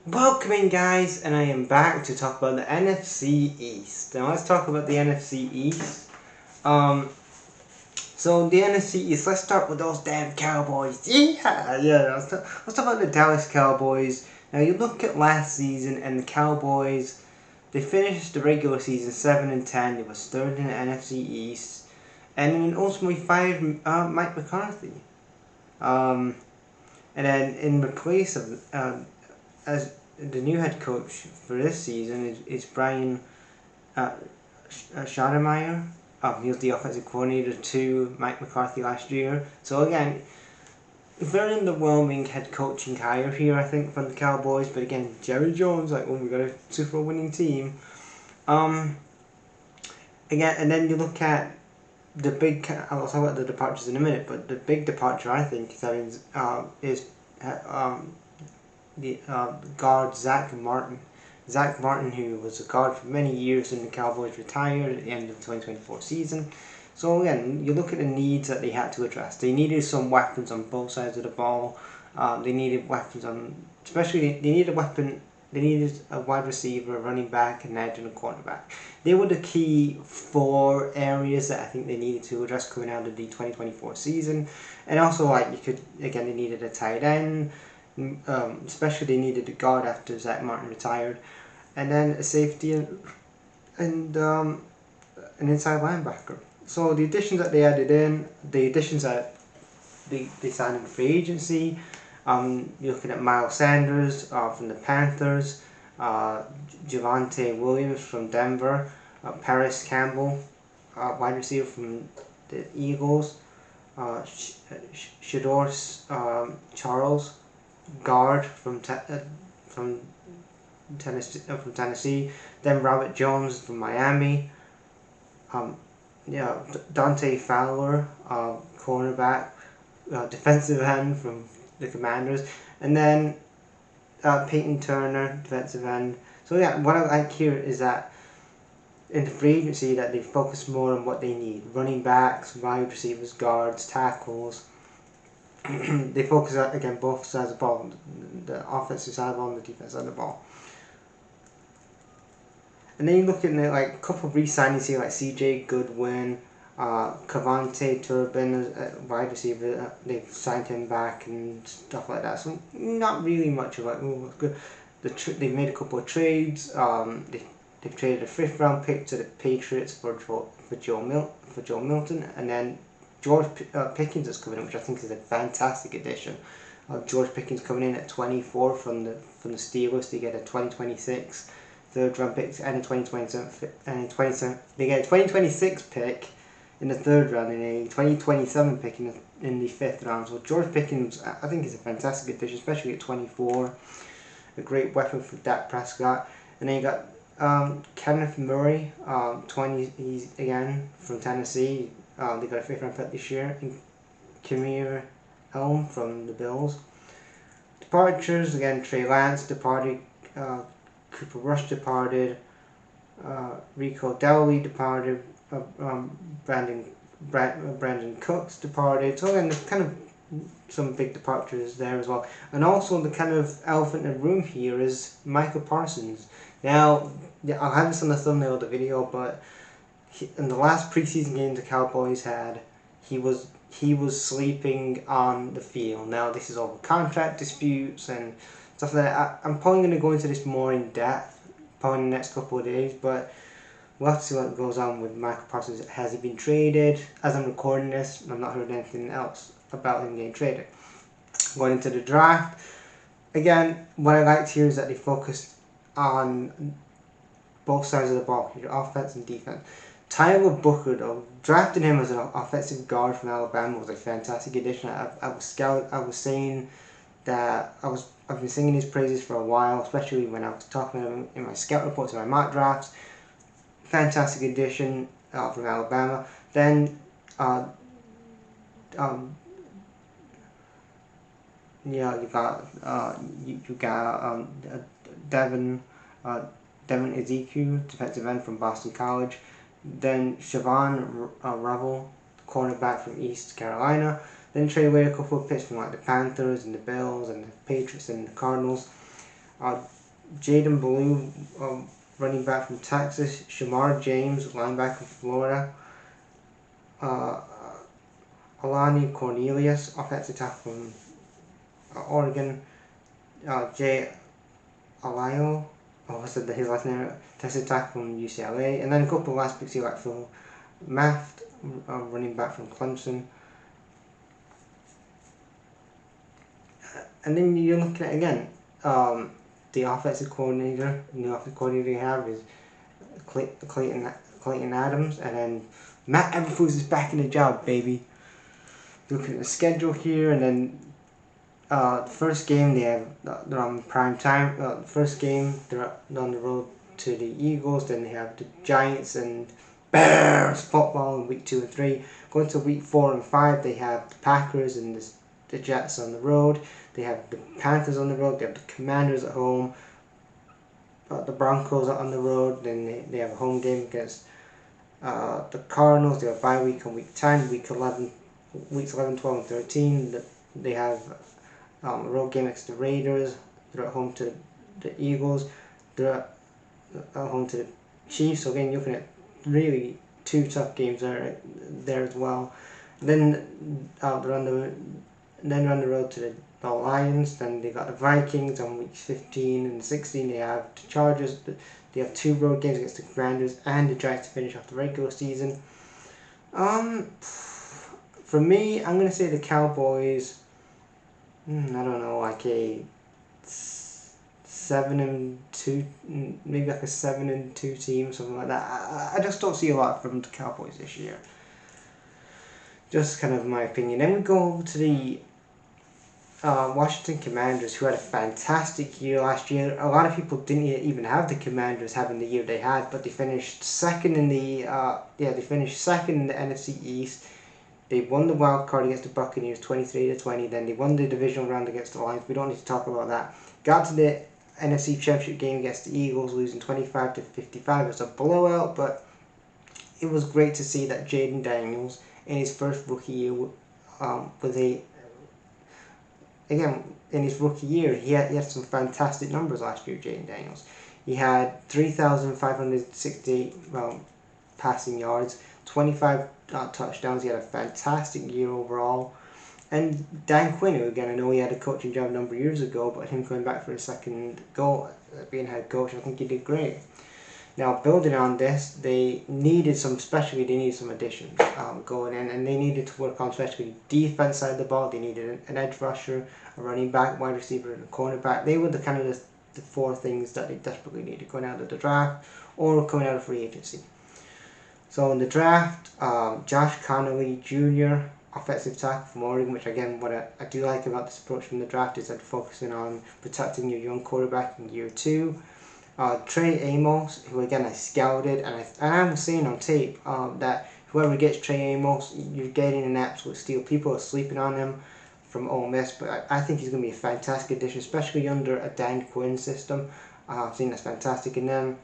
Welcome in, guys, and I am back to talk about the NFC East. Now let's talk about the NFC East. Um, so the NFC East. Let's start with those damn Cowboys. Yeah. Let's talk about the Dallas Cowboys. Now you look at last season, and the Cowboys, they finished the regular season 7-10. They was third in the NFC East, and then ultimately fired Mike McCarthy. Um, and then in replace of as the new head coach for this season is Brian uh, Schottenheimer. He was the offensive coordinator to Mike McCarthy last year. So again, very underwhelming head coaching hire here, I think, from the Cowboys. But again, Jerry Jones, like, we got a Super Bowl winning team. Um, Again, and then you look at the big. I'll talk about the departures in a minute, but the big departure I think is the guard Zach Martin. Zach Martin, who was a guard for many years in the Cowboys, retired at the end of the 2024 season. So again, you look at the needs that they had to address. They needed some weapons on both sides of the ball. They needed weapons on, especially they needed a weapon. They needed a wide receiver, a running back, an edge, and a cornerback. They were the key four areas that I think they needed to address coming out of the 2024 season. And also, they needed a tight end. Especially they needed a guard after Zach Martin retired, and then a safety and an inside linebacker. So the additions that they added in, the additions that they signed in free agency, you're looking at Miles Sanders from the Panthers, Javonte Williams from Denver, Paris Campbell, wide receiver from the Eagles, Shador Charles, guard from Tennessee, then Robert Jones from Miami, Dante Fowler, cornerback, defensive end from the Commanders, and then Peyton Turner, defensive end. So yeah, what I like here is that in the free agency that they focus more on what they need: running backs, wide receivers, guards, tackles. They focus on, again, both sides of the ball, the offensive side of the ball and the defensive side of the ball. And then you look at like a couple of re-signings here, like C.J. Goodwin, Cavante Turbin, wide receiver. They've signed him back and stuff like that. So not really much of like, good. They've made a couple of trades. They've traded a 5th round pick to the Patriots for Joe Milton, and then George Pickens is coming in, which I think is a fantastic addition. George Pickens coming in at 24 from the Steelers to get a 2026 third round pick and a 2027 they get a 2026 pick in the third round and a 2027 pick in the 5th round. So George Pickens, I think, is a fantastic addition, especially at 24. A great weapon for Dak Prescott. And then you got Kenneth Murray, 20, he's again from Tennessee. They got a 5th round pick this year. And Kamir Elm from the Bills. Departures, again, Trey Lance departed, Cooper Rush departed, Rico Dowley departed, Brandon Cooks departed. So again, there's kind of some big departures there as well. And also the kind of elephant in the room here is Michael Parsons. Now, I'll have this on the thumbnail of the video, but in the last preseason game the Cowboys had, he was sleeping on the field. Now this is over contract disputes and stuff like that. I'm probably going to go into this more in depth probably in the next couple of days, but we'll have to see what goes on with Michael Parsons. Has he been traded? As I'm recording this, I've not heard anything else about him getting traded. Going into the draft, again, what I liked here is that they focused on both sides of the ball, your offense and defense. Tyler Booker, though, drafting him as an offensive guard from Alabama was a fantastic addition. I was saying that I've been singing his praises for a while, especially when I was talking about him in my scout reports and my mock drafts. Fantastic addition from Alabama. Then you got Devin Ezekiel, defensive end from Boston College. Then Siobhan Revel, cornerback from East Carolina. Then trade away a couple of picks from like the Panthers and the Bills and the Patriots and the Cardinals. Jaden Blue, running back from Texas. Shamar James, linebacker from Florida. Alani Cornelius, offensive tackle from Oregon. Jay Alayo, what's his last name? Defensive tackle from UCLA. And then a couple of last picks here, like Phil Maft, running back from Clemson. And then you're looking at again, the offensive coordinator. The offensive coordinator you have is Clayton Adams, and then Matt Eberflus is back in the job, baby. Looking at the schedule here, and then the first game they're on prime time. First game they're on the road to the Eagles. Then they have the Giants and Bears football in week 2 and 3. Going to week 4 and 5, they have the Packers and the Jets on the road. They have the Panthers on the road. They have the Commanders at home. The Broncos are on the road. Then they have a home game against the Cardinals. They have a bye week on week 10, weeks 11, 12, and 13. They have a road game against the Raiders. They're at home to the Eagles. They're at home to the Chiefs. So again, you're looking at really 2 tough games there as well. Then they're on the road to the Lions. Then they got the Vikings on week 15 and 16. They have the Chargers. They have 2 road games against the Commanders and the Giants to finish off the regular season. For me, I'm gonna say the Cowboys. I don't know, like a 7-2, maybe like a 7-2 team, something like that. I just don't see a lot from the Cowboys this year. Just kind of my opinion. Then we go over to the Washington Commanders, who had a fantastic year last year. A lot of people didn't even have the Commanders having the year they had, but they finished second in the NFC East. They won the wild card against the Buccaneers 23-20. Then they won the divisional round against the Lions. We don't need to talk about that. Got to the NFC Championship game against the Eagles, losing 25-55. It was a blowout, but it was great to see that Jaden Daniels in his first rookie year in his rookie year, he had some fantastic numbers last year, Jaden Daniels. He had 3,568 passing yards, 25 touchdowns. He had a fantastic year overall. And Dan Quinn, who again, I know he had a coaching job a number of years ago, but him coming back for a second go, being head coach, I think he did great. Now, building on this, they needed some additions going in, and they needed to work on especially the defense side of the ball. They needed an edge rusher, a running back, wide receiver, and a cornerback. They were the 4 things that they desperately needed going out of the draft or coming out of free agency. So in the draft, Josh Connolly Jr., offensive tackle from Oregon, which again, what I do like about this approach from the draft is that focusing on protecting your young quarterback in year 2. Trey Amos, who again I scouted, and I'm seeing on tape that whoever gets Trey Amos, you're getting an absolute steal. People are sleeping on him from Ole Miss, but I think he's going to be a fantastic addition, especially under a Dan Quinn system. I think that's fantastic. And then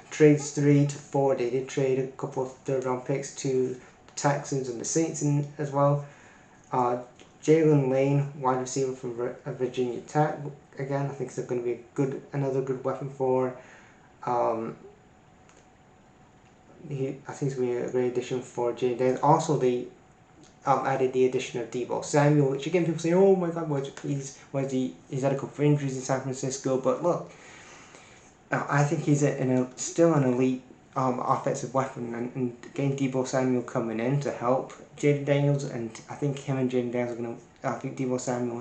trades 3 to 4, they did trade a couple of 3rd round picks to the Texans and the Saints as well. Jalen Lane, wide receiver from Virginia Tech. Again, I think it's going to be another good weapon for. I think it's going to be a great addition for Jay. Then also they added the addition of Deebo Samuel, which again people say, oh my God, he's had a couple of injuries in San Francisco, but look, I think he's still an elite offensive weapon, and getting Deebo Samuel coming in to help Jaden Daniels, and I think him and Jaden Daniels are going to. I think Deebo Samuel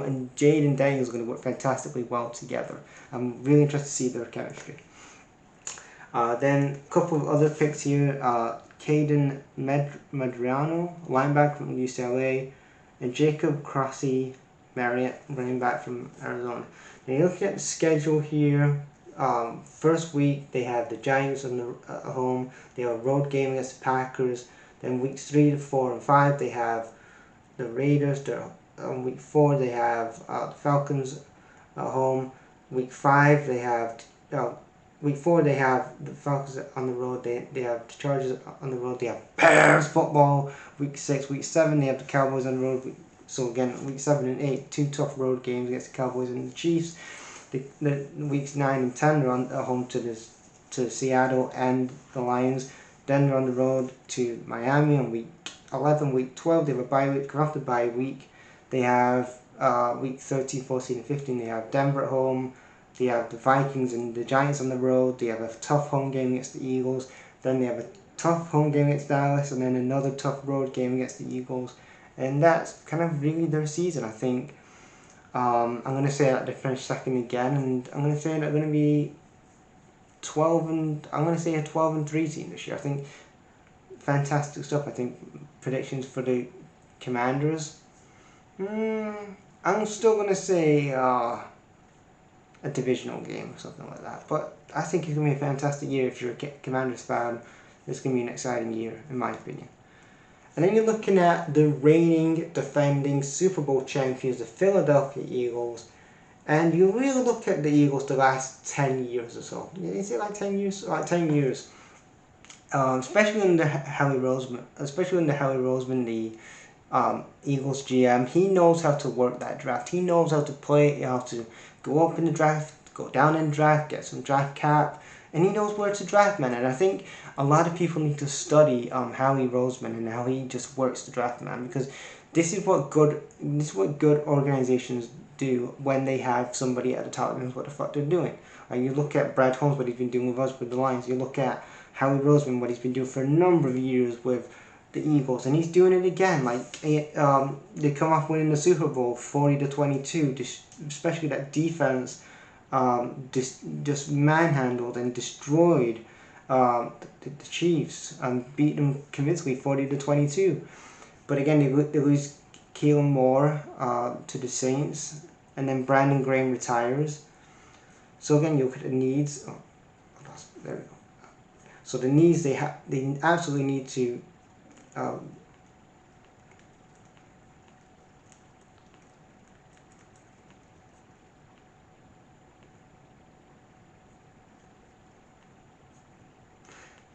and Jaden Daniels are going to work fantastically well together. I'm really interested to see their chemistry. Then a couple of other picks here. Caden Medrano, linebacker from UCLA, and Jacob Crossy Marriott, running back from Arizona. Now you look at the schedule here. First week they have the Giants at home. They have a road game against the Packers. Then weeks 3 to 4 and 5 they have the Raiders. On week 4 they have the Falcons at home. Week 5 they have Week 4 they have the Falcons on the road. They have the Chargers on the road. They have Bears football. Week 6, week 7 they have the Cowboys on the road. So again, week 7 and 8, 2 tough road games against the Cowboys and the Chiefs. The weeks 9 and 10 are at home to Seattle and the Lions. Then they're on the road to Miami on week 11. Week 12 they have a bye week. After the bye week they have week 13, 14 and 15 they have Denver at home. They have the Vikings and the Giants on the road. They have a tough home game against the Eagles. Then they have a tough home game against Dallas, and then another tough road game against the Eagles. And that's kind of really their season, I think. I'm going to say that they finished second again, and I'm going to say they're going to be 12 and I'm going to say a 12 and 3 team this year. I think fantastic stuff. I think predictions for the Commanders. I'm still going to say a divisional game or something like that. But I think it's going to be a fantastic year if you're a Commanders fan. It's going to be an exciting year, in my opinion. And then you're looking at the reigning, defending Super Bowl champions, the Philadelphia Eagles. And you really look at the Eagles the last 10 years or so. Is it like 10 years? Like 10 years. Especially under Howie Roseman, the Eagles GM. He knows how to work that draft. He knows how to play, how to go up in the draft, go down in the draft, get some draft cap. And he knows where to draft, man. And I think a lot of people need to study Howie Roseman and how he just works the draft, man. Because this is what good organizations do when they have somebody at the top and knows what the fuck they're doing. You look at Brad Holmes, what he's been doing with us with the Lions. You look at Howie Roseman, what he's been doing for a number of years with the Eagles, and he's doing it again. They come off winning the Super Bowl 40-22, especially that defense. Just manhandled and destroyed the Chiefs and beat them convincingly 40-22. But again, they lose Keelan Moore to the Saints, and then Brandon Graham retires. So again, you look at the needs. There we go. So the needs they absolutely need to.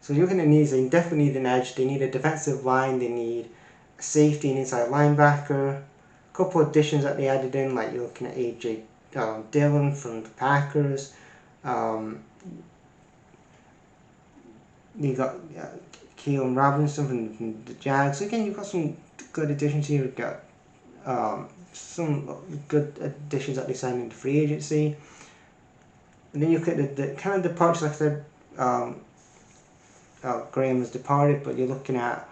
So you're looking at needs, they definitely need an edge. They need a defensive line. They need a safety and inside linebacker. A couple of additions that they added in, like you're looking at A.J. Dillon from the Packers. You got Keelan Robinson from the Jags. So again, you've got some good additions here. You've got some good additions that they signed into free agency. And then you look at the kind of departures, like I said. Graham has departed, but you're looking at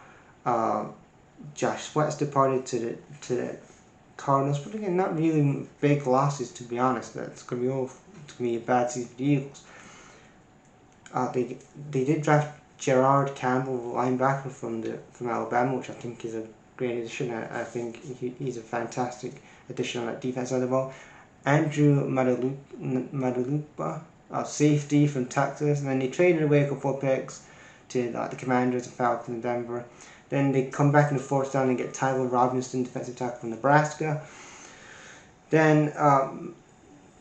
Josh Sweat's departed to the Cardinals, but again, not really big losses, to be honest. That's going to be a bad season for the Eagles. They did draft Gerard Campbell, linebacker from Alabama, which I think is a great addition. I think he's a fantastic addition on that defense side of the ball. Andrew Madalupa, safety from Texas, and then they traded away a couple of picks to the Commanders, the Falcons, and Denver. Then they come back in the fourth round and get Tyler Robinson, defensive tackle from Nebraska. Then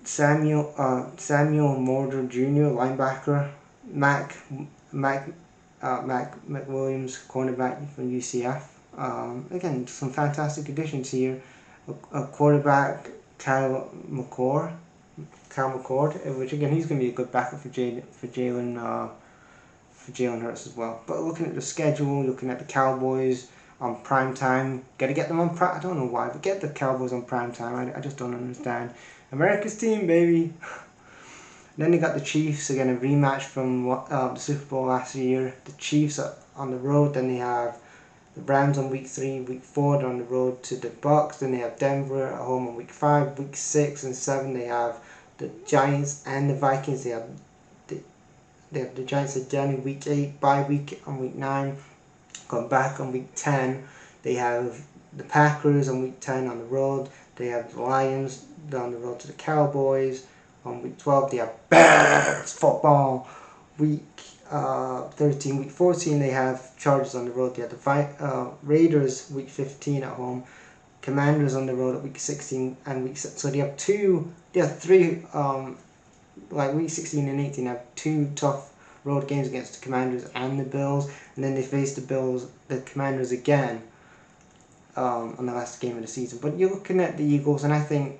Samuel Morder Jr., linebacker. Mac McWilliams, cornerback from UCF. Again, some fantastic additions here. A quarterback, Kyle McCord, which again, he's going to be a good backup for Jalen Hurts as well. But looking at the schedule, looking at the Cowboys on prime time, gotta get them on prime. I don't know why, but get the Cowboys on prime time. I just don't understand. America's team, baby. Then they got the Chiefs again, a rematch from the Super Bowl last year. The Chiefs are on the road. Then they have the Rams on week 3, week 4 they're on the road to the Bucks. Then they have Denver at home on week 5, week 6 and 7 they have the Giants and the Vikings. They have the Giants again in week 8, bye week on week 9, come back on week 10. They have the Packers on week 10 on the road. They have the Lions down the road to the Cowboys. On week 12 they have Bears football. Week 13, week 14 they have Chargers on the road. They have the Raiders week 15 at home. Commanders on the road at week 16 and week 6. So they have three. Like week 16 and 18 have 2 tough road games against the Commanders and the Bills, and then they face the Commanders again on the last game of the season. But you're looking at the Eagles, and I think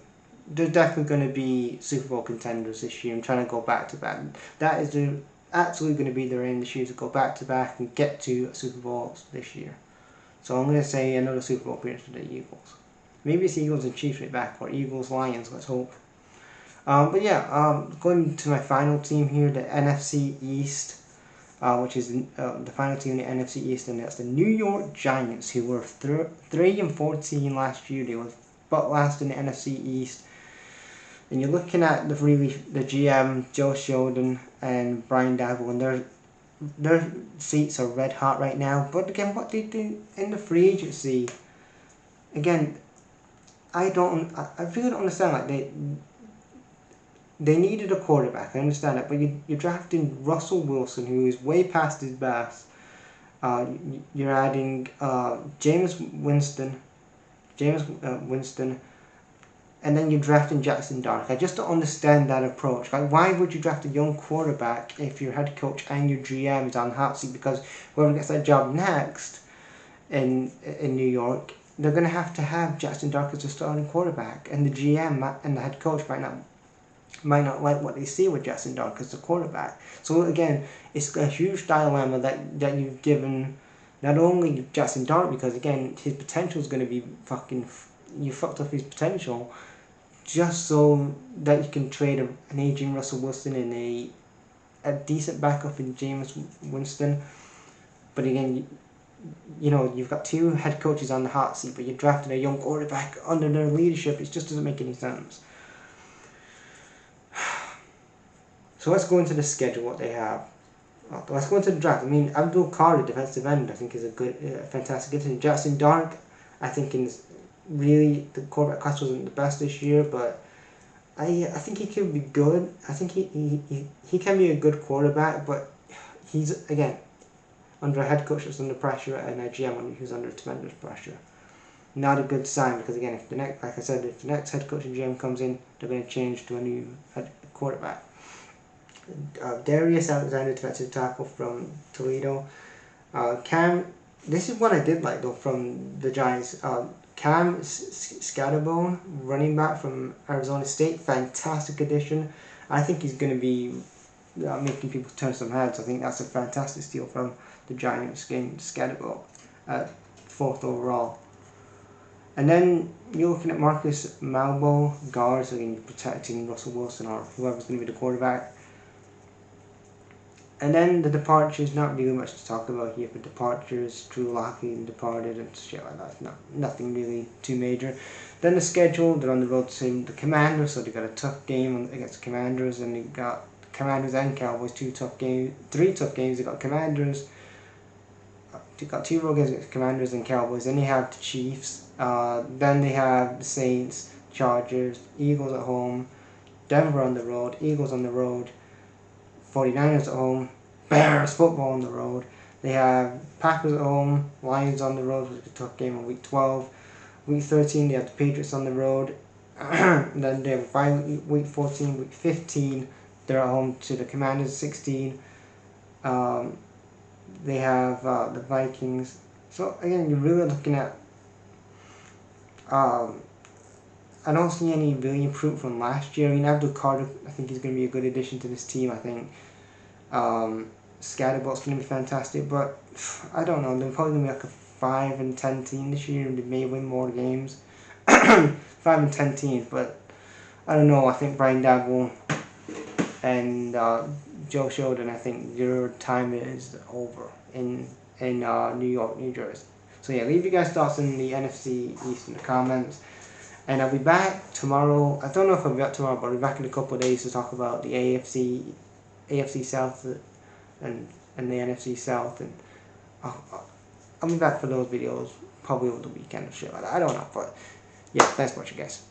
they're definitely going to be Super Bowl contenders this year and trying to go back to back. That is absolutely going to be their aim this year, to go back to back and get to a Super Bowl this year. So I'm going to say another Super Bowl appearance for the Eagles. Maybe it's Eagles and Chiefs right back, or Eagles Lions. Let's hope. But yeah, going to my final team here, the NFC East. Which is the final team in the NFC East, and that's the New York Giants, who were 3-14 last year. They were but last in the NFC East. And you're looking at the GM Joe Sheldon and Brian Daboll, and their seats are red hot right now. But again, what they do in the free agency, again, I really don't understand. Like they needed a quarterback, I understand that, but you're drafting Russell Wilson, who is way past his best. You're adding James Winston, and then you're drafting Jackson Dart. I just don't understand that approach. Like, why would you draft a young quarterback if your head coach and your GM is on the hot seat? Because whoever gets that job next in New York, they're going to have Jackson Dart as a starting quarterback, and the GM and the head coach might not like what they see with Jackson Dart as the quarterback. So again, it's a huge dilemma that you've given not only Jackson Dart, because again his potential is going to be you fucked up his potential, just so that you can trade an aging Russell Wilson and a decent backup in James Winston. But again, you've got two head coaches on the hot seat, but you drafted a young quarterback under their leadership. It just doesn't make any sense. So let's go into the schedule, what they have. Let's go into the draft. I mean, Abdul Carter, defensive end, I think is a good, fantastic addition. Jackson Dart, I think really the quarterback class wasn't the best this year, but I think he could be good. I think he can be a good quarterback, but he's, again, under a head coach that's under pressure and a GM who's under tremendous pressure. Not a good sign, because again, if the next head coach and GM comes in, they're going to change to a new head quarterback. Darius Alexander, defensive tackle from Toledo. This is what I did like though from the Giants. Cam Scatterbone, running back from Arizona State, fantastic addition. I think he's going to be making people turn some heads. I think that's a fantastic steal from the Giants, getting Scatterbone at 4th overall. And then you're looking at Marcus Malbo, guards, again, you're protecting Russell Wilson or whoever's going to be the quarterback. And then the departures, not really much to talk about here for departures. Drew Lockett departed and shit like that. Nothing really too major. Then the schedule, they're on the road to the Commanders, so they got a tough game against the Commanders, and they got Commanders and Cowboys, 3 tough games. They got Commanders. They got 2 road games against Commanders and Cowboys. Then they have the Chiefs. Then they have the Saints, Chargers, Eagles at home, Denver on the road, Eagles on the road, 49ers at home, Bears football on the road. They have Packers at home, Lions on the road, which is a tough game on week 12. Week 13 they have the Patriots on the road. And then they have week 14, week 15 they're at home to the Commanders. 16 they have the Vikings. So again, you're really looking at I don't see any really improvement from last year. I mean, Abdul Carter, I think he's going to be a good addition to this team. I think Scatterbone's going to be fantastic, but I don't know. They're probably going to be like a 5-10 team this year, and they may win more games. 5-10 teams, but I don't know. I think Brian Daboll and Joe Sheldon, I think your time is over in New York, New Jersey. So yeah, leave your guys' thoughts in the NFC East in the comments. And I'll be back tomorrow. I don't know if I'll be back tomorrow, but I'll be back in a couple of days to talk about the AFC South and the NFC South. And I'll be back for those videos probably over the weekend or shit like that. I don't know, but yeah, thanks for watching, guys.